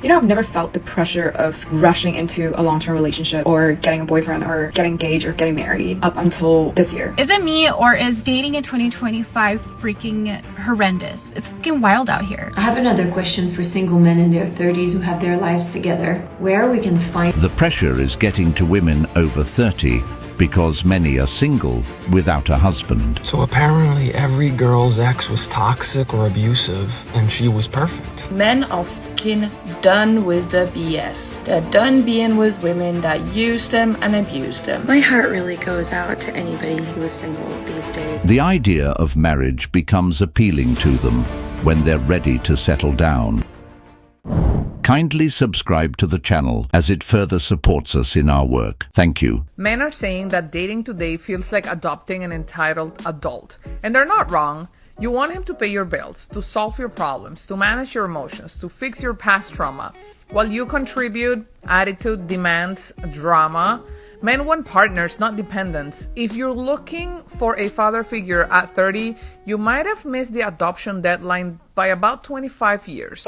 You know, I've never felt the pressure of rushing into a long-term relationship or getting a boyfriend or getting engaged or getting married up until this year. Is it me, or is dating in 2025 freaking horrendous? It's fucking wild out here. I have another question for single men in their 30s who have their lives together. Where we can find... The pressure is getting to women over 30 because many are single without a husband. So apparently every girl's ex was toxic or abusive, and she was perfect. Men are fucking done with the BS. They're done being with women that use them and abuse them. My heart really goes out to anybody who is single these days. The idea of marriage becomes appealing to them when they're ready to settle down. Kindly subscribe to the channel as it further supports us in our work. Thank you. Men are saying that dating today feels like adopting an entitled adult. And they're not wrong. You want him to pay your bills, to solve your problems, to manage your emotions, to fix your past trauma. While you contribute attitude, demands, drama, men want partners, not dependents. If you're looking for a father figure at 30, you might have missed the adoption deadline by about 25 years.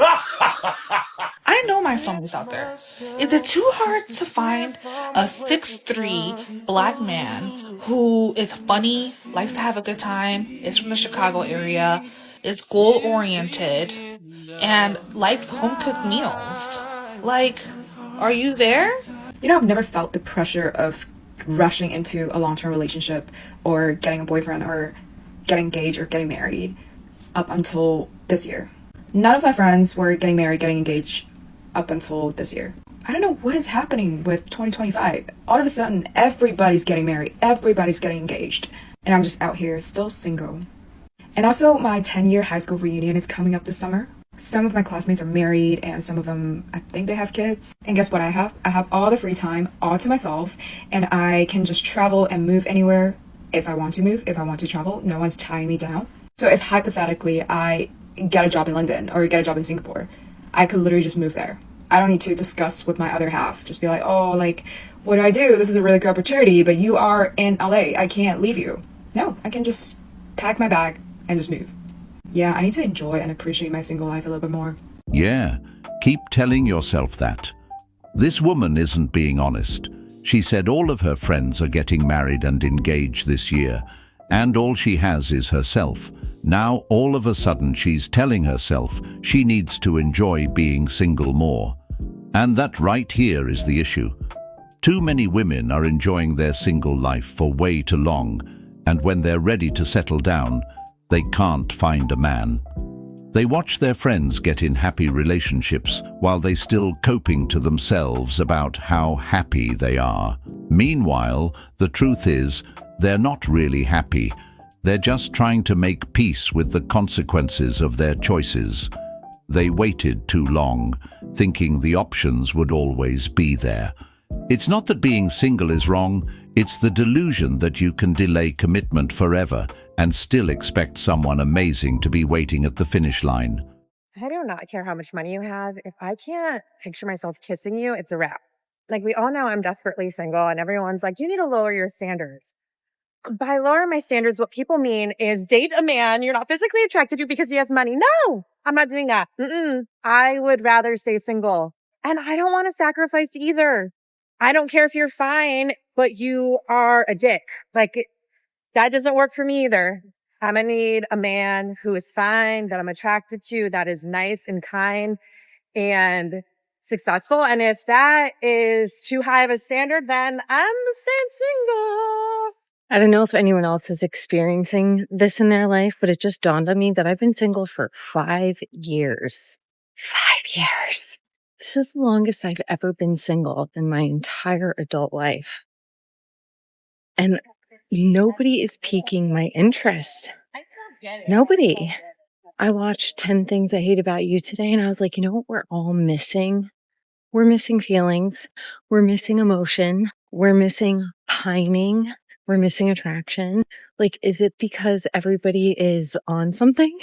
I know my song is out there. Is it too hard to find a 6'3" black man who is funny, likes to have a good time, is from the Chicago area, is goal-oriented, and likes home-cooked meals? Like, are you there? You know, I've never felt the pressure of rushing into a long-term relationship or getting a boyfriend or getting engaged or getting married up until this year. None of my friends were getting married, getting engaged up until this year. I don't know what is happening with 2025. All of a sudden, everybody's getting married, everybody's getting engaged, and I'm just out here still single. And also, my 10-year high school reunion is coming up this summer. Some of my classmates are married, and some of them, I think they have kids. And guess what I have? I have all the free time, all to myself, and I can just travel and move anywhere if I want to move, if I want to travel. No one's tying me down. So if hypothetically I get a job in London or get a job in Singapore, I could literally just move there. I don't need to discuss with my other half. Just be like, oh, like, what do I do? This is a really good opportunity, but you are in LA. I can't leave you. No, I can just pack my bag and just move. Yeah, I need to enjoy and appreciate my single life a little bit more. Yeah, keep telling yourself that. This woman isn't being honest. She said all of her friends are getting married and engaged this year, and all she has is herself. Now, all of a sudden, she's telling herself she needs to enjoy being single more. And that right here is the issue. Too many women are enjoying their single life for way too long, and when they're ready to settle down, they can't find a man. They watch their friends get in happy relationships while they still coping to themselves about how happy they are. Meanwhile, the truth is, they're not really happy. They're just trying to make peace with the consequences of their choices. They waited too long, thinking the options would always be there. It's not that being single is wrong, it's the delusion that you can delay commitment forever and still expect someone amazing to be waiting at the finish line. I do not care how much money you have. If I can't picture myself kissing you, it's a wrap. Like, we all know I'm desperately single, and everyone's like, you need to lower your standards. By lower my standards, what people mean is date a man you're not physically attracted to because he has money. No, I'm not doing that. I would rather stay single. And I don't want to sacrifice either. I don't care if you're fine, but you are a dick. Like, that doesn't work for me either. I'm going to need a man who is fine, that I'm attracted to, that is nice and kind and successful. And if that is too high of a standard, then I'm staying single. I don't know if anyone else is experiencing this in their life, but it just dawned on me that I've been single for 5 years. 5 years. This is the longest I've ever been single in my entire adult life. And nobody is piquing my interest. Nobody. I watched 10 Things I Hate About You today, and I was like, you know what we're all missing? We're missing feelings. We're missing emotion. We're missing pining. We're missing attraction. Like, is it because everybody is on something?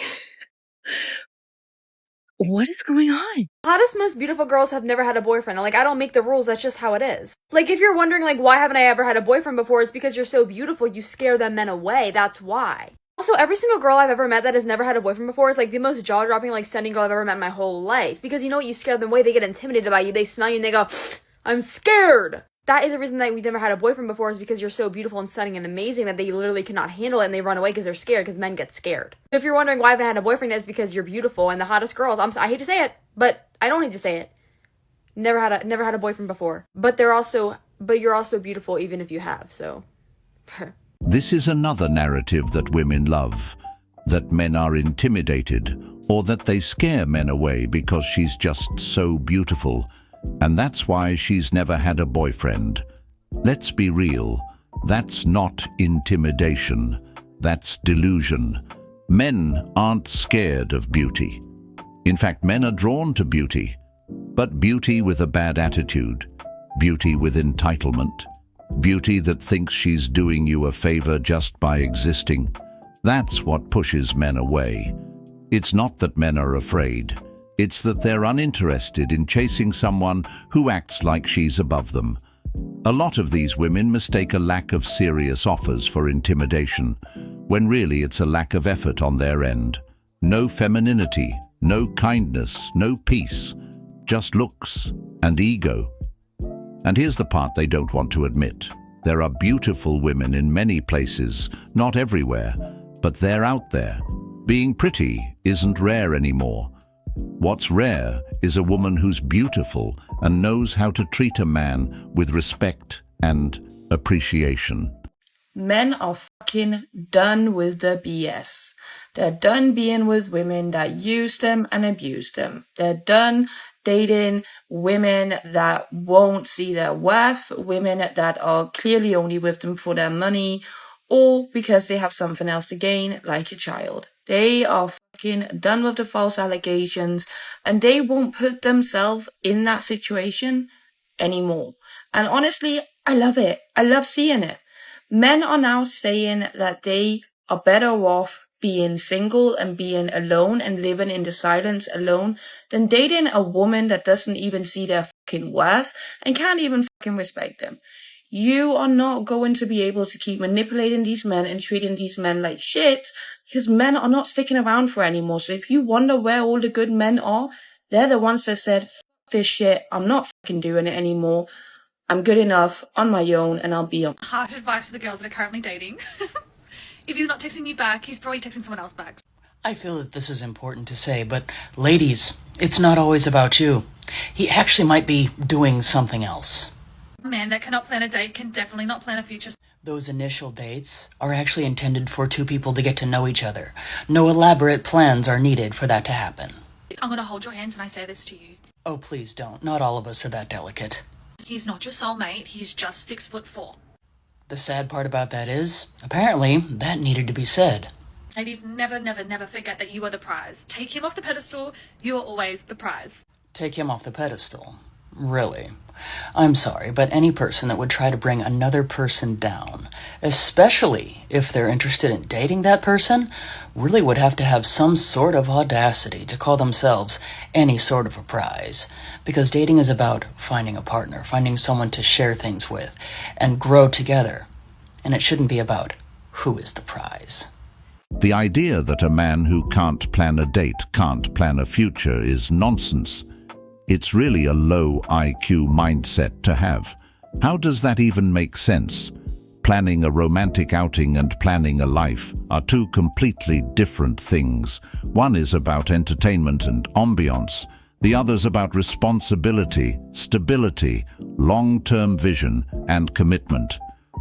What is going on? Hottest, most beautiful girls have never had a boyfriend. Like, I don't make the rules. That's just how it is. Like, if you're wondering, like, why haven't I ever had a boyfriend before? It's because you're so beautiful. You scare them men away. That's why. Also, every single girl I've ever met that has never had a boyfriend before is like the most jaw-dropping, like stunning girl I've ever met in my whole life. Because you know what, you scare them away, they get intimidated by you, they smell you and they go, I'm scared. That is the reason that we've never had a boyfriend before, is because you're so beautiful and stunning and amazing that they literally cannot handle it and they run away because they're scared, because men get scared. So if you're wondering why I haven't had a boyfriend, it's because you're beautiful and the hottest girls, I hate to say it, but I don't hate to say it. Never had a boyfriend before. But you're also beautiful even if you have, so. This is another narrative that women love, that men are intimidated, or that they scare men away because she's just so beautiful, and that's why she's never had a boyfriend. Let's be real, that's not intimidation, that's delusion. Men aren't scared of beauty. In fact, men are drawn to beauty, but beauty with a bad attitude, beauty with entitlement, beauty that thinks she's doing you a favor just by existing. That's what pushes men away. It's not that men are afraid. It's that they're uninterested in chasing someone who acts like she's above them. A lot of these women mistake a lack of serious offers for intimidation, when really it's a lack of effort on their end. No femininity, no kindness, no peace, just looks and ego. And here's the part they don't want to admit. There are beautiful women in many places, not everywhere, but they're out there. Being pretty isn't rare anymore. What's rare is a woman who's beautiful and knows how to treat a man with respect and appreciation. Men are fucking done with the BS. They're done being with women that use them and abuse them. They're done dating women that won't see their worth, women that are clearly only with them for their money or because they have something else to gain, like a child. They are fucking done with the false allegations and they won't put themselves in that situation anymore. And honestly, I love it. I love seeing it. Men are now saying that they are better off being single and being alone and living in the silence alone than dating a woman that doesn't even see their fucking worth and can't even fucking respect them. You are not going to be able to keep manipulating these men and treating these men like shit, because men are not sticking around for anymore. So if you wonder where all the good men are, they're the ones that said, fuck this shit, I'm not fucking doing it anymore. I'm good enough on my own and I'll be on. Hard advice for the girls that are currently dating. If he's not texting you back, he's probably texting someone else back. I feel that this is important to say, but ladies, it's not always about you. He actually might be doing something else. A man that cannot plan a date can definitely not plan a future. Those initial dates are actually intended for two people to get to know each other. No elaborate plans are needed for that to happen. I'm going to hold your hands when I say this to you. Oh, please don't. Not all of us are that delicate. He's not your soulmate, he's just 6'4". The sad part about that is, apparently, that needed to be said. Ladies, never, never, never forget that you are the prize. Take him off the pedestal, you are always the prize. Take him off the pedestal. Really? I'm sorry, but any person that would try to bring another person down, especially if they're interested in dating that person, really would have to have some sort of audacity to call themselves any sort of a prize. Because dating is about finding a partner, finding someone to share things with, and grow together. And it shouldn't be about who is the prize. The idea that a man who can't plan a date can't plan a future is nonsense. It's really a low IQ mindset to have. How does that even make sense? Planning a romantic outing and planning a life are two completely different things. One is about entertainment and ambiance. The other's about responsibility, stability, long-term vision, and commitment.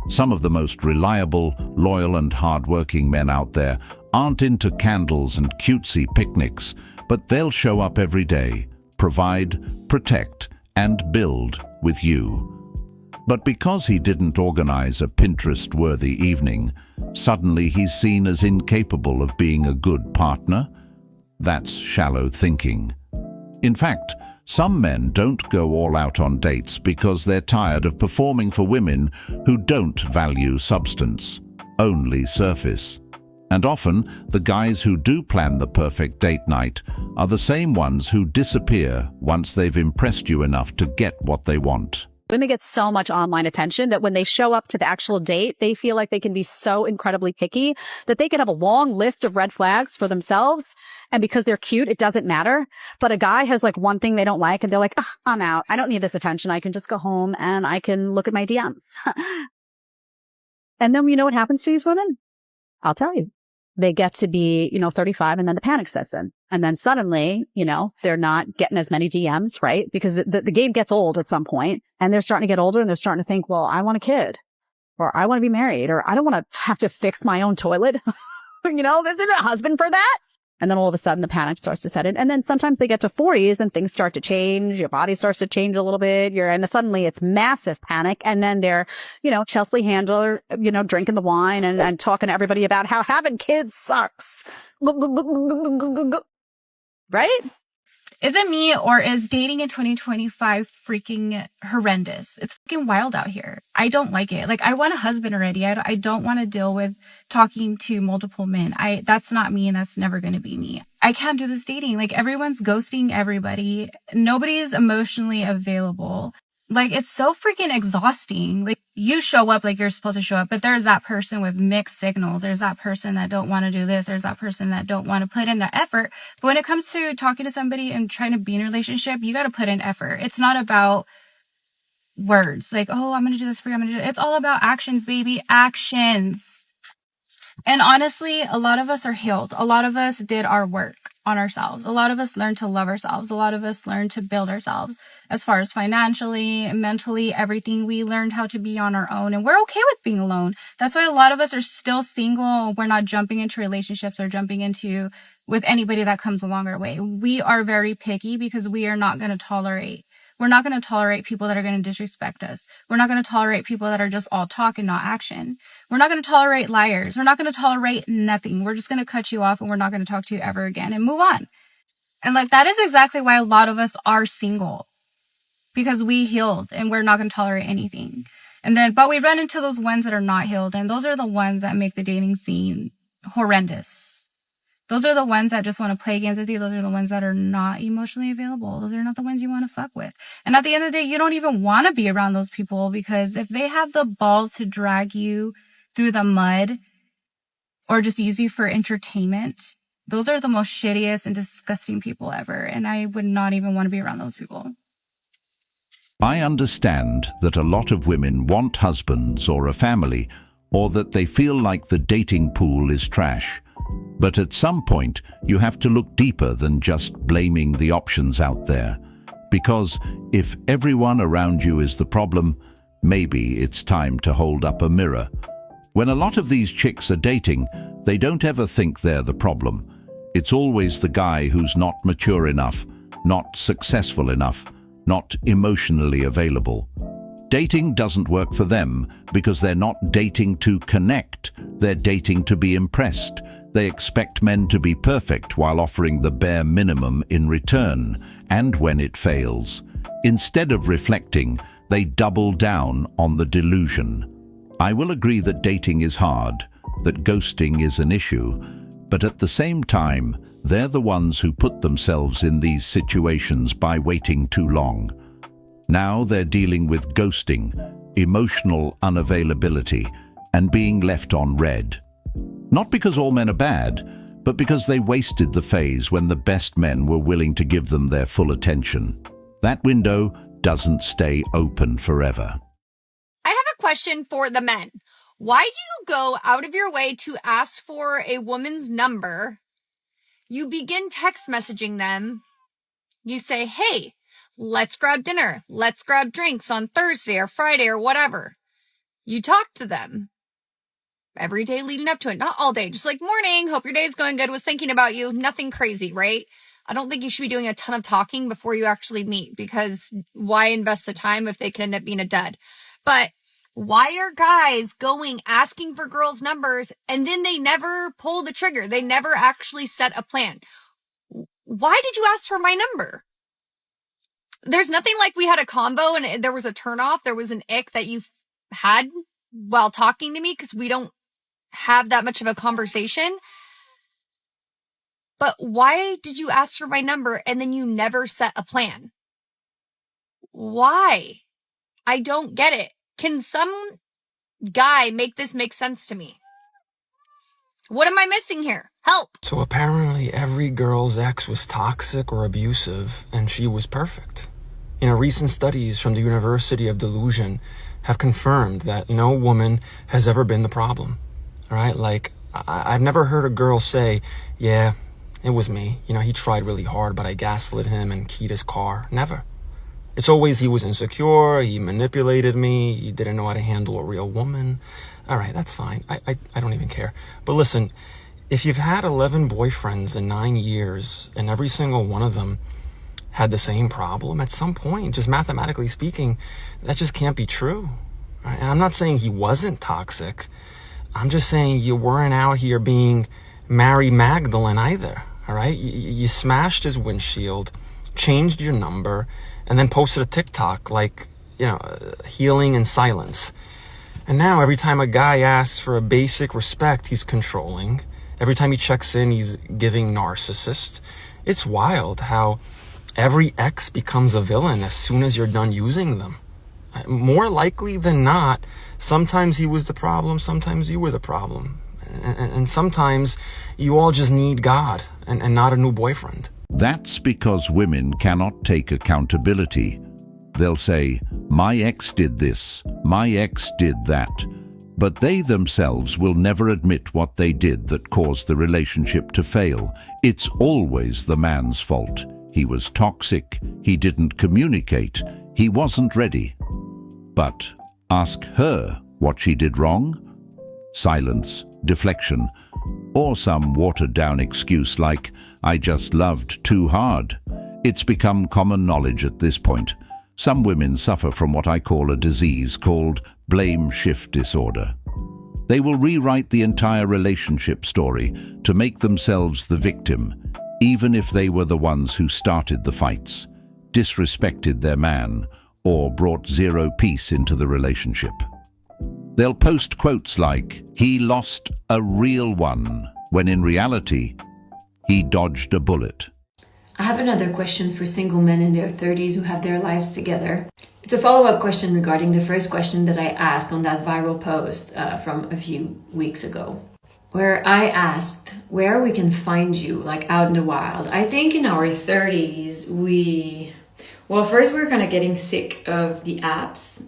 Some of the most reliable, loyal, and hard-working men out there aren't into candles and cutesy picnics, but they'll show up every day, provide, protect, and build with you. But because he didn't organize a Pinterest-worthy evening, suddenly he's seen as incapable of being a good partner? That's shallow thinking. In fact, some men don't go all out on dates because they're tired of performing for women who don't value substance, only surface. And often, the guys who do plan the perfect date night are the same ones who disappear once they've impressed you enough to get what they want. Women get so much online attention that when they show up to the actual date, they feel like they can be so incredibly picky that they can have a long list of red flags for themselves. And because they're cute, it doesn't matter. But a guy has like one thing they don't like and they're like, I'm out. I don't need this attention. I can just go home and I can look at my DMs. And then you know what happens to these women? I'll tell you. They get to be, 35 and then the panic sets in. And then suddenly, they're not getting as many DMs, right? Because the game gets old at some point and they're starting to get older and they're starting to think, well, I want a kid or I want to be married or I don't want to have to fix my own toilet. This isn't a husband for that. And then all of a sudden the panic starts to set in. And then sometimes they get to 40s and things start to change. Your body starts to change a little bit. And suddenly it's massive panic. And then they're, Chelsea Handler, drinking the wine and talking to everybody about how having kids sucks. Right? Is it me or is dating in 2025 freaking horrendous? It's freaking wild out here. I don't like it. Like, I want a husband already. I don't want to deal with talking to multiple men. That's not me and that's never going to be me. I can't do this dating. Like, everyone's ghosting everybody. Nobody is emotionally available. Like, it's so freaking exhausting. Like, you show up like you're supposed to show up, but there's that person with mixed signals. There's that person that don't want to do this. There's that person that don't want to put in the effort. But when it comes to talking to somebody and trying to be in a relationship, you got to put in effort. It's not about words. Like, oh, I'm going to do this for you. I'm going to do it. It's all about actions, baby. Actions. And honestly, a lot of us are healed. A lot of us did our work on ourselves. A lot of us learned to love ourselves. A lot of us learned to build ourselves as far as financially, mentally, everything. We learned how to be on our own and we're okay with being alone. That's why a lot of us are still single. We're not jumping into relationships or jumping into with anybody that comes along our way. We are very picky because we are not going to tolerate. We're not going to tolerate people that are going to disrespect us. We're not going to tolerate people that are just all talk and not action. We're not going to tolerate liars. We're not going to tolerate nothing. We're just going to cut you off and we're not going to talk to you ever again and move on. And like, that is exactly why a lot of us are single, because we healed and we're not going to tolerate anything. But we run into those ones that are not healed. And those are the ones that make the dating scene horrendous. Those are the ones that just want to play games with you. Those are the ones that are not emotionally available. Those are not the ones you want to fuck with. And at the end of the day, you don't even want to be around those people, because if they have the balls to drag you through the mud or just use you for entertainment, those are the most shittiest and disgusting people ever. And I would not even want to be around those people. I understand that a lot of women want husbands or a family, or that they feel like the dating pool is trash. But at some point, you have to look deeper than just blaming the options out there. Because if everyone around you is the problem, maybe it's time to hold up a mirror. When a lot of these chicks are dating, they don't ever think they're the problem. It's always the guy who's not mature enough, not successful enough, not emotionally available. Dating doesn't work for them because they're not dating to connect. They're dating to be impressed. They expect men to be perfect while offering the bare minimum in return, and when it fails, instead of reflecting, they double down on the delusion. I will agree that dating is hard, that ghosting is an issue, but at the same time, they're the ones who put themselves in these situations by waiting too long. Now they're dealing with ghosting, emotional unavailability, and being left on red. Not because all men are bad, but because they wasted the phase when the best men were willing to give them their full attention. That window doesn't stay open forever. I have a question for the men. Why do you go out of your way to ask for a woman's number? You begin text messaging them. You say, hey, let's grab dinner. Let's grab drinks on Thursday or Friday or whatever. You talk to them every day leading up to it. Not all day. Just like, morning. Hope your day's going good. Was thinking about you. Nothing crazy, right? I don't think you should be doing a ton of talking before you actually meet, because why invest the time if they can end up being a dud? But why are guys asking for girls' numbers and then they never pull the trigger? They never actually set a plan. Why did you ask for my number? There's nothing like we had a combo and there was a turnoff. There was an ick that you had while talking to me because we don't have that much of a conversation. But why did you ask for my number and then you never set a plan? Why? I don't get it. Can some guy make this make sense to me? What am I missing here? Help. So apparently every girl's ex was toxic or abusive, and she was perfect. Recent studies from the University of Delusion have confirmed that no woman has ever been the problem. All right? Like, I've never heard a girl say, yeah, it was me. He tried really hard, but I gaslit him and keyed his car. Never. It's always he was insecure, he manipulated me, he didn't know how to handle a real woman. All right, that's fine. I don't even care. But listen, if you've had 11 boyfriends in 9 years and every single one of them had the same problem, at some point, just mathematically speaking, that just can't be true. Right? And I'm not saying he wasn't toxic. I'm just saying you weren't out here being Mary Magdalene either. All right? You smashed his windshield, changed your number, and then posted a TikTok like, healing in silence. And now every time a guy asks for a basic respect, he's controlling. Every time he checks in, he's giving narcissist. It's wild how every ex becomes a villain as soon as you're done using them. More likely than not, sometimes he was the problem, sometimes you were the problem. And sometimes you all just need God and not a new boyfriend. That's because women cannot take accountability. They'll say, my ex did this, my ex did that. But they themselves will never admit what they did that caused the relationship to fail. It's always the man's fault. He was toxic, he didn't communicate, he wasn't ready. But ask her what she did wrong. Silence, deflection, or some watered-down excuse like, I just loved too hard. It's become common knowledge at this point. Some women suffer from what I call a disease called blame shift disorder. They will rewrite the entire relationship story to make themselves the victim, even if they were the ones who started the fights, disrespected their man, or brought zero peace into the relationship. They'll post quotes like, he lost a real one, when in reality, he dodged a bullet. I have another question for single men in their 30s who have their lives together. It's a follow-up question regarding the first question that I asked on that viral post from a few weeks ago, where I asked where we can find you, like out in the wild. I think in our 30s, first we're kind of getting sick of the apps.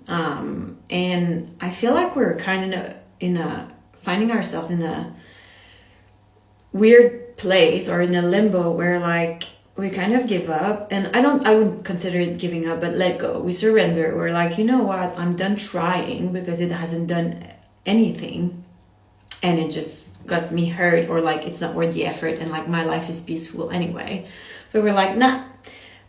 And I feel like we're kind of finding ourselves in a weird place or in a limbo where like we kind of give up. And I wouldn't consider it giving up, but let go. We surrender. We're like, you know what? I'm done trying because it hasn't done anything. And it just got me hurt, or like it's not worth the effort, and like my life is peaceful anyway. So we're like, nah.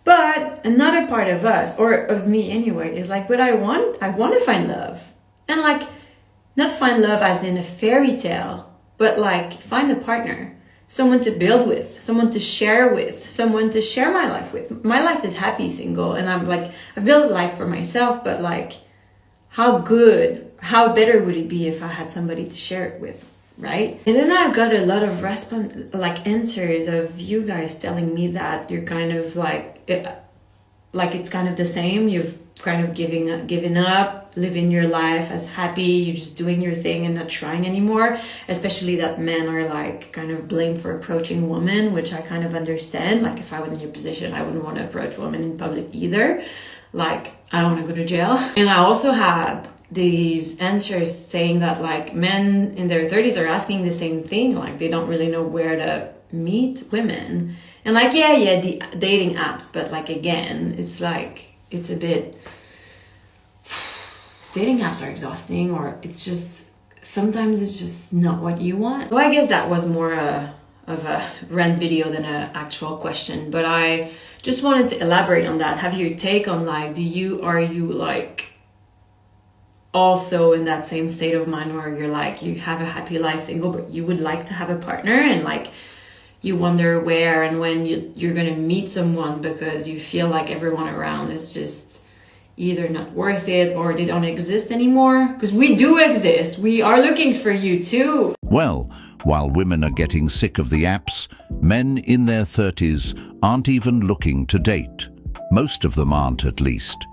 But another part of us, or of me anyway, is like, but I want to find love. And like, not find love as in a fairy tale, but like find a partner, someone to build with, someone to share with, someone to share my life with. My life is happy single, and I'm like, I've built a life for myself, but like, how better would it be if I had somebody to share it with, right? And then I've got a lot of answers of you guys telling me that you're kind of like it's kind of the same. You've kind of given up, living your life as happy. You're just doing your thing and not trying anymore. Especially that men are like kind of blamed for approaching women, which I kind of understand. Like if I was in your position, I wouldn't want to approach women in public either. Like I don't want to go to jail. And I also had these answers saying that like men in their 30s are asking the same thing. Like they don't really know where to meet women. And like, yeah, the dating apps, but like, again, it's like, it's a bit, dating apps are exhausting, or it's just, sometimes it's just not what you want. So I guess that was more of a rant video than an actual question, but I just wanted to elaborate on that. Have your take on like, are you like also in that same state of mind where you're like, you have a happy life single, but you would like to have a partner, and like, you wonder where and when you're going to meet someone because you feel like everyone around is just either not worth it or they don't exist anymore? Because we do exist. We are looking for you too. Well, while women are getting sick of the apps, men in their 30s aren't even looking to date. Most of them aren't, at least.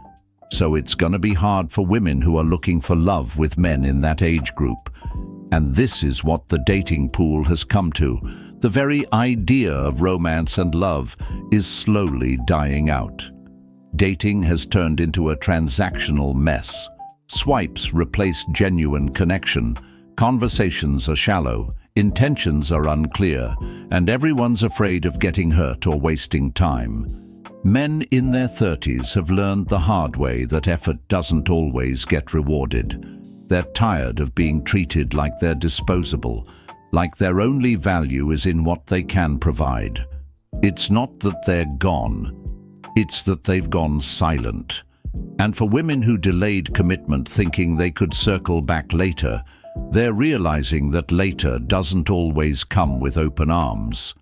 So it's gonna be hard for women who are looking for love with men in that age group. And this is what the dating pool has come to. The very idea of romance and love is slowly dying out. Dating has turned into a transactional mess. Swipes replace genuine connection. Conversations are shallow. Intentions are unclear. And everyone's afraid of getting hurt or wasting time. Men in their 30s have learned the hard way that effort doesn't always get rewarded. They're tired of being treated like they're disposable, like their only value is in what they can provide. It's not that they're gone, it's that they've gone silent. And for women who delayed commitment thinking they could circle back later, they're realizing that later doesn't always come with open arms.